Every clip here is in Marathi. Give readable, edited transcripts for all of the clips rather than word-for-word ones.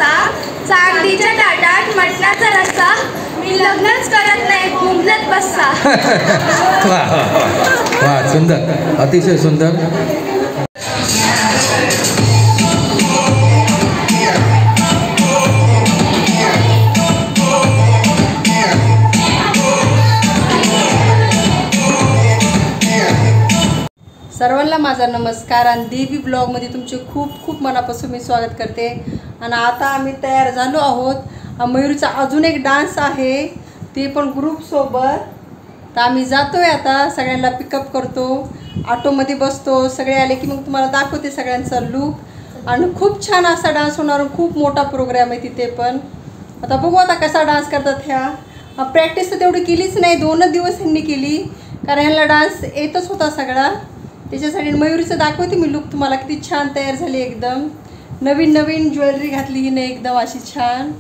कसा, चांदीच्या ताटात मटणाचा रस्सा, मी लग्नच करत नाही घुमलत बस्सा. वा सुंदर, अतिशय सुंदर. सर्वांना माझा नमस्कार आणि देवी ब्लॉगमध्ये तुमचे खूप खूप मनापासून मी स्वागत करते. आणि आता आम्ही तयार झालो आहोत. मयूरचा अजून एक डान्स आहे, ते पण ग्रुपसोबत. तर आम्ही जातो आहे आता, सगळ्यांना पिकअप करतो, ऑटोमध्ये बसतो. सगळे आले की मग तुम्हाला दाखवते सगळ्यांचा लूक. आणि खूप छान असा डान्स होणार, खूप मोठा प्रोग्राम आहे तिथे पण. आता बघू आता कसा डान्स करतात ह्या. प्रॅक्टिस तर तेवढी केलीच नाही, 2 दिवस ह्यांनी केली, कारण ह्यांना डान्स येतच होता सगळा. त्याच्यासाठी मयूरीचं दाखवते मी लुक तुम्हाला, किती छान तयार झाली एकदम. नवीन नवीन ज्वेलरी घातली हिने एकदम अशी छान.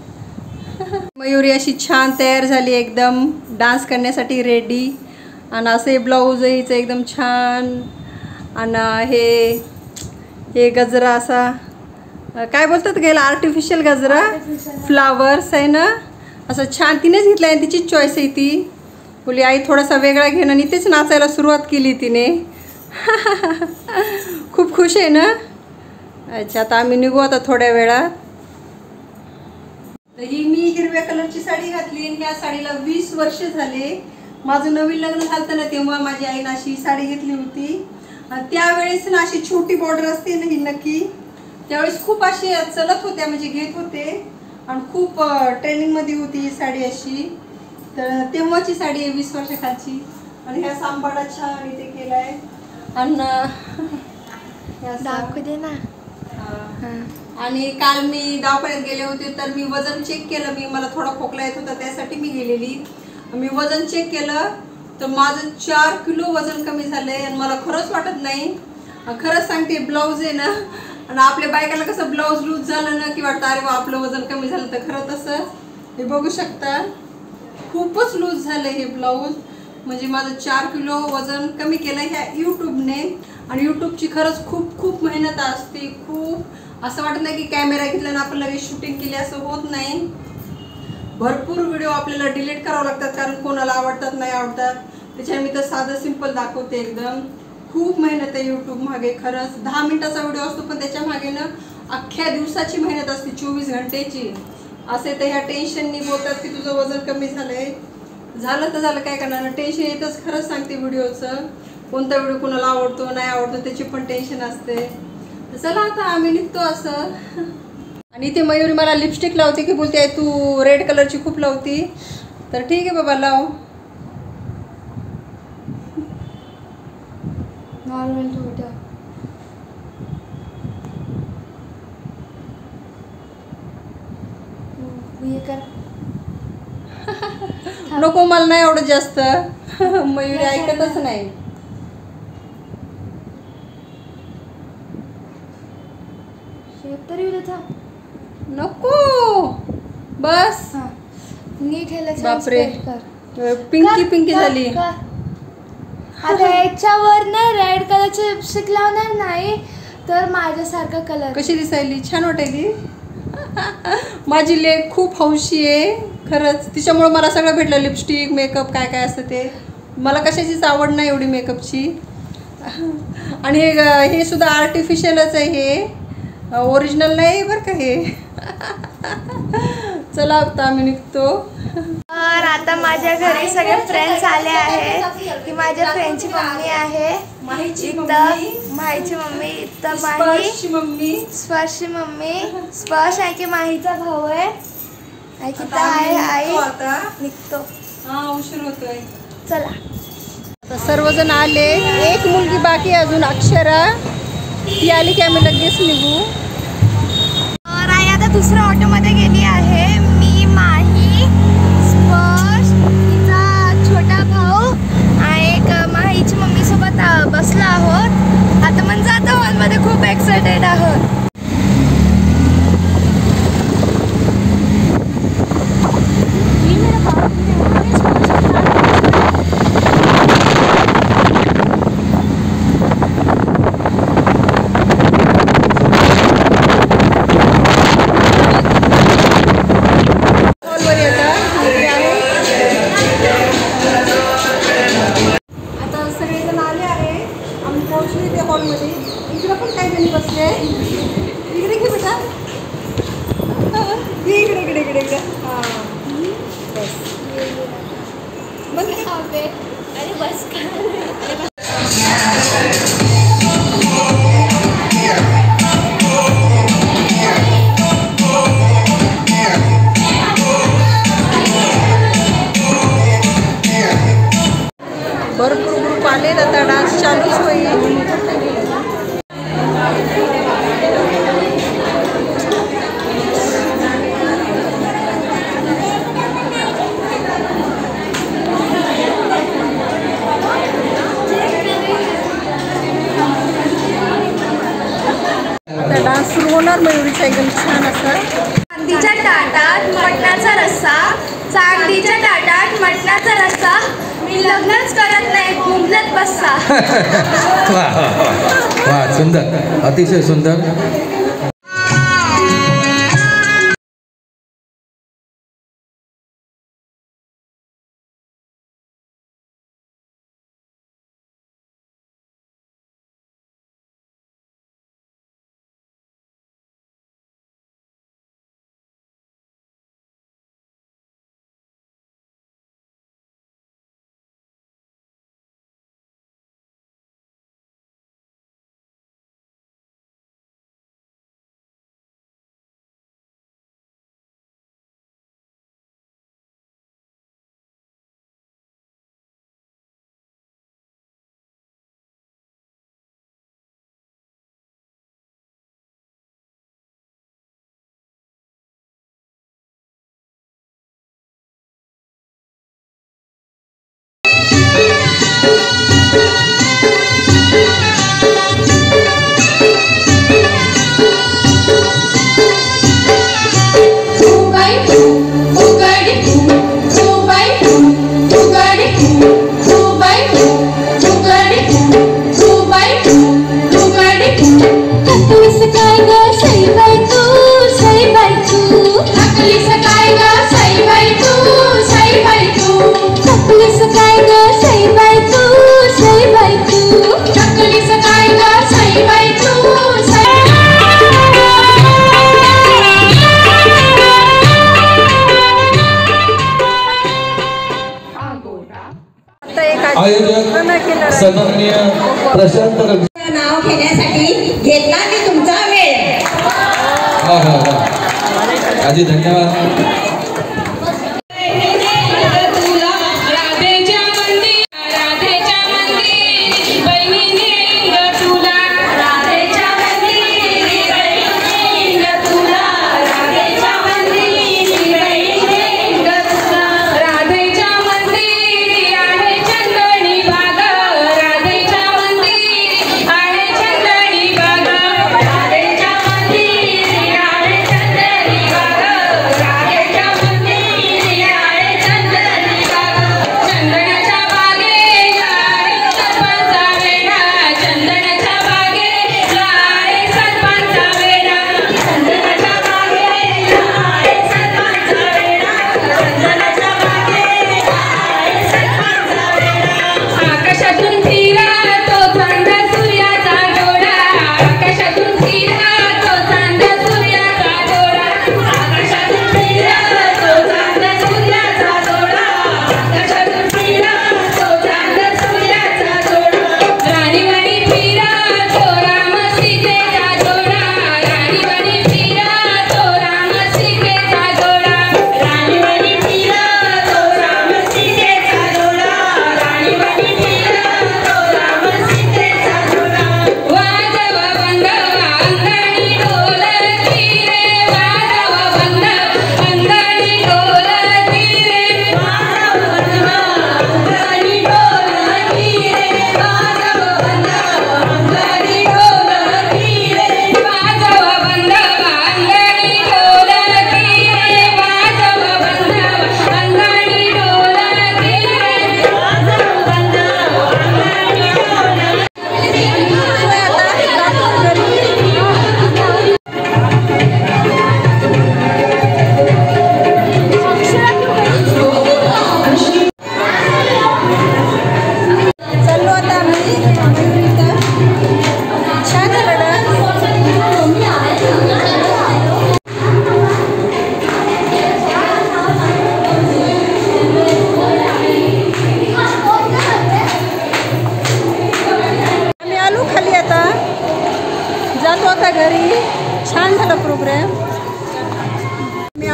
मयूरी अशी छान तयार झाली एकदम डान्स करण्यासाठी रेडी. आणि असे ब्लाऊज हिचं एकदम छान. आणि हे गजरा असा काय बोलतात गेला, आर्टिफिशियल गजरा, फ्लावर्स आहे ना, असं छान तिनेच घेतला आहे, तिचीच चॉईस आहे ती. बोली आई थोडासा वेगळा घेणं, आणि तेच नाचायला सुरुवात केली तिने. खूप खुश आहे ना. अच्छा आता आम्ही निघू आता थोड्या वेळात. ही मी हिरव्या कलरची साडी घातली आणि ह्या साडीला 20 वर्ष झाले. माझं नवीन लग्न झालं ना तेव्हा माझी आईनं अशी साडी घेतली होती. त्यावेळेस ना अशी छोटी बॉर्डर असते ना ही नक्की, त्यावेळेस खूप अशी चलत होत्या, म्हणजे घेत होते आणि खूप ट्रेनिंगमध्ये होती ही साडी अशी. तर तेव्हाची साडी आहे 20 वर्षाखालची. आणि ह्या सांबाडा छान इथे केला आहे. दाखवू दे ना. आणि काल मी दवाखान्यात गेले होते, तर मी वजन चेक केलं. मला थोडा खोकला येत होता, त्यासाठी मी गेलेली. मी वजन चेक केलं तर माझं 4 किलो वजन कमी झालंय. आणि मला खरंच वाटत नाही, खरंच सांगते. ब्लाऊज आहे ना, आणि आपल्या बायकाला कसं ब्लाऊज लूज झालं ना की वाटतं अरे वा आपलं वजन कमी झालं, तर खरं तसं हे बघू शकता, खूपच लूज झालं हे ब्लाऊज. म्हणजे माझं 4 किलो वजन कमी केलं ह्या यूट्यूबने. आणि यूट्यूबची खरंच खूप खूप मेहनत असते. खूप असं वाटत नाही की कॅमेरा घेतला ना आपण लगेच शूटिंग केली, असं होत नाही. भरपूर व्हिडिओ आपल्याला डिलीट करावं लागतात, कारण कोणाला आवडतात नाही आवडतात. त्याच्यामुळे मी तर साधं सिंपल दाखवते एकदम. खूप मेहनत आहे यूट्यूब मागे खरंच. 10 मिनिटाचा व्हिडिओ असतो, पण त्याच्या मागे ना अख्ख्या दिवसाची मेहनत असते, 24 घंटेची. असे तर ह्या टेन्शननी बोलतात की तुझं वजन कमी झालंय. झालं तर झालं, काय करणार, टेन्शन येतच. खरंच सांगते, व्हिडिओचं कोणता व्हिडिओ कोणाला आवडतो नाही आवडतो त्याची पण टेन्शन असते. तर चला आता आम्ही निघतो असं. आणि इथे मयूरी मला लिपस्टिक लावते की बोलते तू रेड कलरची खूप लावती. तर ठीक आहे बाबा लाव. नको मला नाही आवडत जास्त. मयूरी ऐकतच नाही. नको बस नीट. बापरे पिंकी पिंकी झाली. आता याच्यावर ना रेड कलरची लिपस्टिक लावणार नाही तर माझ्यासारखा कलर कशी दिसायली, छान वाटायली. माझी लेक खूप हौशी आहे खरंच. तिच्यामुळे मला सगळं भेटलं, लिपस्टिक मेकअप काय काय असतं ते. मला कशाचीच आवड नाही एवढी मेकअपची. आणि हे सुद्धा आर्टिफिशियलच आहे, हे ओरिजिनल नाही बरं का हे. चला आता आम्ही निघतो. तर आता माझ्या घरी सगळे फ्रेंड्स आले आहेत. ही माझ्या फ्रेंडची मम्मी आहे, माहीची मम्मी, इथं माही, स्पर्शची मम्मी, स्पर्श आहे की माहीचा भाऊ आहे. आई निघतो, हा उशीर होतोय. चला आता सर्वजण आले. एक मुलगी बाकी अजून, अक्षरा, ती आली की आम्ही लगेच निघू. तर आई आता दुसऱ्या ऑटोमध्ये गेली आहे. मी, माही, स्पर्श, तिचा छोटा भाऊ आणि एक माहीची मम्मी सोबत बसलो आहोत. आता म्हणजे आता हॉलमध्ये खूप एक्सायटेड आहोत. हॉलमध्ये. इकडं पण काही जणी बसले. इकडे घे बेटा. इकडे इकडे इकडे इकडे. हां बस. बस अरे बस भरपूर ग्रुप आले आता डान्स चालूच होईल. आता डान्स सुरू होणार. मयुरीचा एकदम छान असा. चांदीच्या ताटात मटणाचा रस्सा, चांदीच्या ताटात मटणाचा रस्सा, मी लग्नच करत नाही बोंबलत बस्सा. वा वा वा वा, सुंदर, अतिशय सुंदर. आयोजक सन्माननीय प्रशांत नाव घेण्यासाठी घेतला मी तुमचा वेळ. हा हा हा आजी धन्यवाद. राधेच्या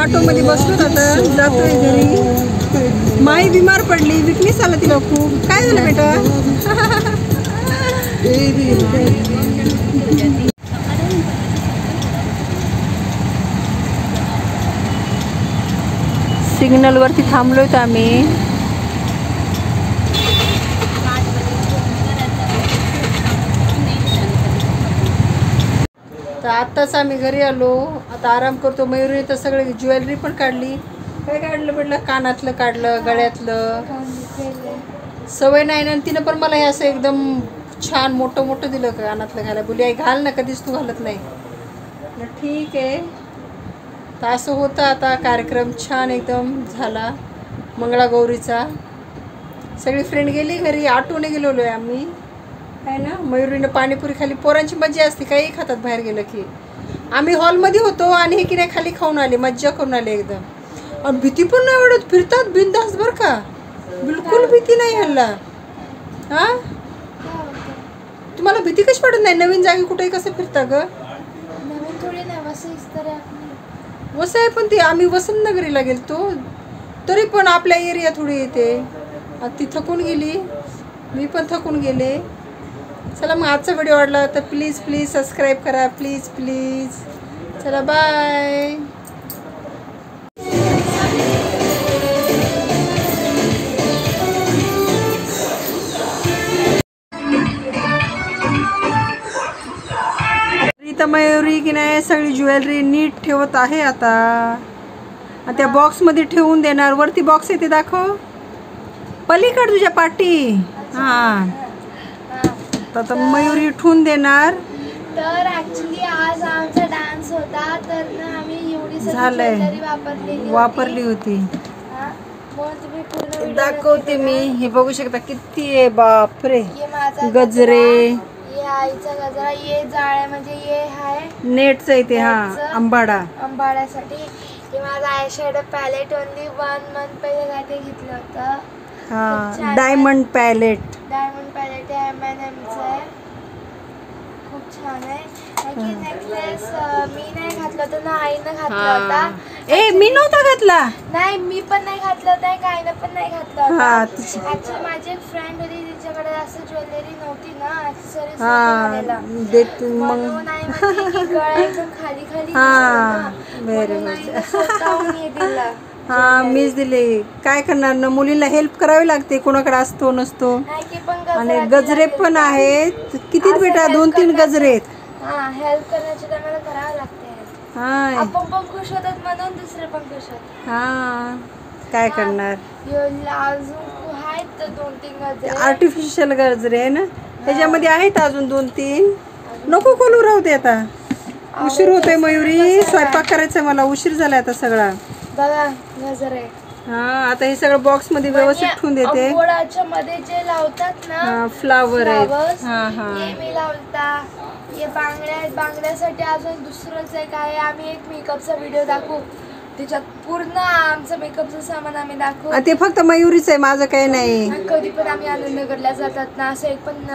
ऑटोमध्ये बसलो आता जातोय घरी. माई बिमार पडली, विकनेस आला तिला खूप. काय झालं बेटा? सिग्नलवरती थांबलोय तर आम्ही. तर आत्ताच आम्ही घरी आलो. आता आराम करतो. मयुरी तर सगळे ज्वेलरी पण काढली. काय काढलं म्हटलं? कानातलं काढलं, गळ्यातलं. सवय नाही ना तिनं, पण मला हे असं एकदम छान मोठं मोठं दिलं कानातलं घालायला. बोली आई घाल ना, कधीच तू घालत नाही. ठीक आहे. तर असं होतं. आता कार्यक्रम छान एकदम झाला मंगळागौरीचा. सगळी फ्रेंड गेली घरी. ऑटोने गेलेलो आहे आम्ही, आहे ना. मयुरीनं पाणीपुरी खाली. पोरांची मज्जा असते, काही खातात बाहेर गेलं की. आम्ही हॉलमध्ये होतो आणि हे की नाही खाली खाऊन आले, मज्जा करून आले एकदम. आणि भीती पण नाही वाटत, फिरतात बिनधास्त बरं का, बिलकुल भीती नाही ह्यांना. हां, तुम्हाला भीती कशी वाटत नाही? नवीन जागी कुठेही कसं फिरता ग? नवीन थोडी नाही, वसई आहे पण ते आम्ही वसंत नगरीला गेलतो, तरी पण आपल्या एरिया थोडी येते. ती थकून गेली, मी पण थकून गेले. चला मग आजचा व्हिडिओ आवडला तर प्लीज प्लीज सबस्क्राईब करा, प्लीज प्लीज. चला बाय. इथं मयुरी की नाही सगळी ज्वेलरी नीट ठेवत आहे आता. त्या बॉक्समध्ये ठेवून देणार. वरती बॉक्स येते, दाखव पलीकड तुझ्या पाठी. हां, तर मयुरी ठेवून देणार. तर ऍक्च्युली आज आमचा डान्स होता, तर ना आम्ही एवढी झालंय वापरली होती. तुम्ही पूर्ण दाखवते मी. हे बघू शकता किती आहे, बापरे. ये माझा गजरे, ये आईचा गजरा, ये जाळे म्हणजे ये हाय नेटचं आहे ते. हा, अंबाड्यासाठी. हे माझा eye shadow palette only 1 month पहिले काय ते घेतलं होतं. हा, डायमंड पॅलेट. डायमंड पॅलेट आहे, M&Mचं आहे, खूप छान आहे. नेकलेस मी नाही घातलं होतं ना, आईनं घातला होता. ए, मी नव्हता घातला. नाही, मी पण नाही घातलं होतं, आईनं पण नाही घातलं होतं. ऍक्च्युली माझी एक फ्रेंड होती, तिच्याकडे असं ज्वेलरी नव्हती ना, ऍक्सेसरीज घालायला, म्हणून आई म्हणते की गळा एकदम खाली खाली दिला. हा, मीच दिले. काय करणार ना, मुलीला हेल्प करावी लागते, कोणाकडे असतो नसतो. आणि गजरे पण आहेत. किती बेटा? 2-3 गजरे आहेत. हा, हेल्प करण्याची मला करावं लागते. हा, आपण पण खुश होतात म्हणून दुसरे पण खुश होतात. हा, काय करणार. अजून आहेत 2-3 गजरे, आर्टिफिशियल गजरे आहे ना, त्याच्यामध्ये आहेत अजून 2-3. नको खोलू, राहू दे. आता उशीर होतोय मयुरी, स्वयंपाक करायचा मला. उशीर झाला आता सगळा. बघा गजरे. हा, आता हे सगळं बॉक्स मध्ये व्यवस्थित ठेवून देते. अंबोडाच्या मध्ये जे लावतात ना, फ्लावर आहेत. हे मी लावता. हे बांगड्यासाठी अजून दुसरंच एक आहे. आम्ही एक मेकअपचा व्हिडिओ दाखवू, त्याच्यात पूर्ण आमचं मेकअपचं सामान आम्ही दाखवू. ते फक्त मयुरीच आहे, माझं काही नाही. कधी पण आम्ही आनंदनगरला जातात ना, असं एक पण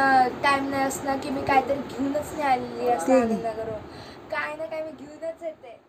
टाइम नाही असणार की मी काहीतरी घेऊनच नाही आलेली असते आनंदनगरवर. काय ना काय मी घेऊनच येते.